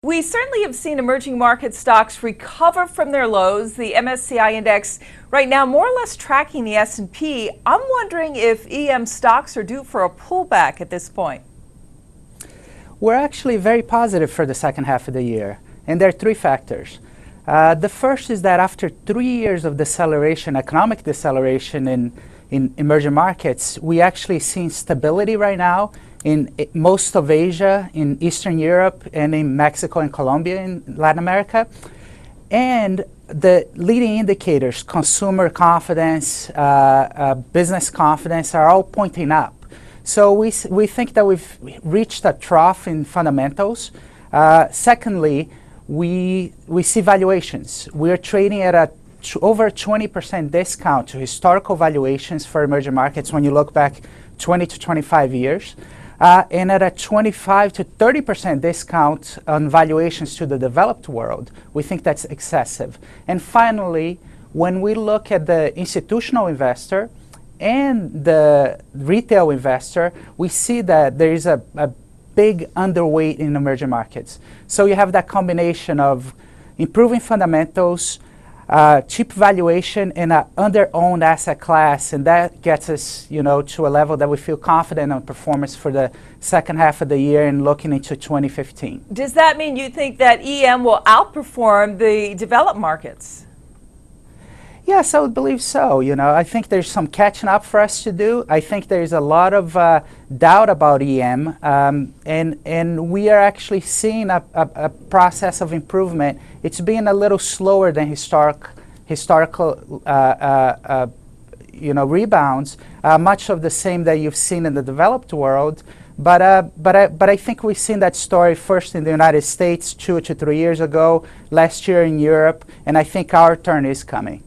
We certainly have seen emerging market stocks recover from their lows. The MSCI Index right now more or less tracking the S&P. I'm wondering if EM stocks are due for a pullback at this point. We're actually very positive for the second half of the year, and there are three factors. The first is that after 3 years of deceleration, economic deceleration in emerging markets, we actually see stability right now in most of Asia, in Eastern Europe, and in Mexico and Colombia in Latin America. And the leading indicators, consumer confidence, business confidence, are all pointing up. So we think that we've reached a trough in fundamentals. Secondly, we see valuations. We're trading at over 20% discount to historical valuations for emerging markets when you look back 20 to 25 years. And at a 25 to 30% discount on valuations to the developed world. We think that's excessive. And finally, when we look at the institutional investor and the retail investor, we see that there is a big underweight in emerging markets. So you have that combination of improving fundamentals, cheap valuation, and an under-owned asset class, and that gets us, to a level that we feel confident on performance for the second half of the year and looking into 2015. Does that mean you think that EM will outperform the developed markets? Yes, I would believe so. I think there's some catching up for us to do. I think there's a lot of doubt about EM, and we are actually seeing a process of improvement. It's been a little slower than historical rebounds, much of the same that you've seen in the developed world. But I think we've seen that story first in the United States 2 to 3 years ago, last year in Europe, and I think our turn is coming.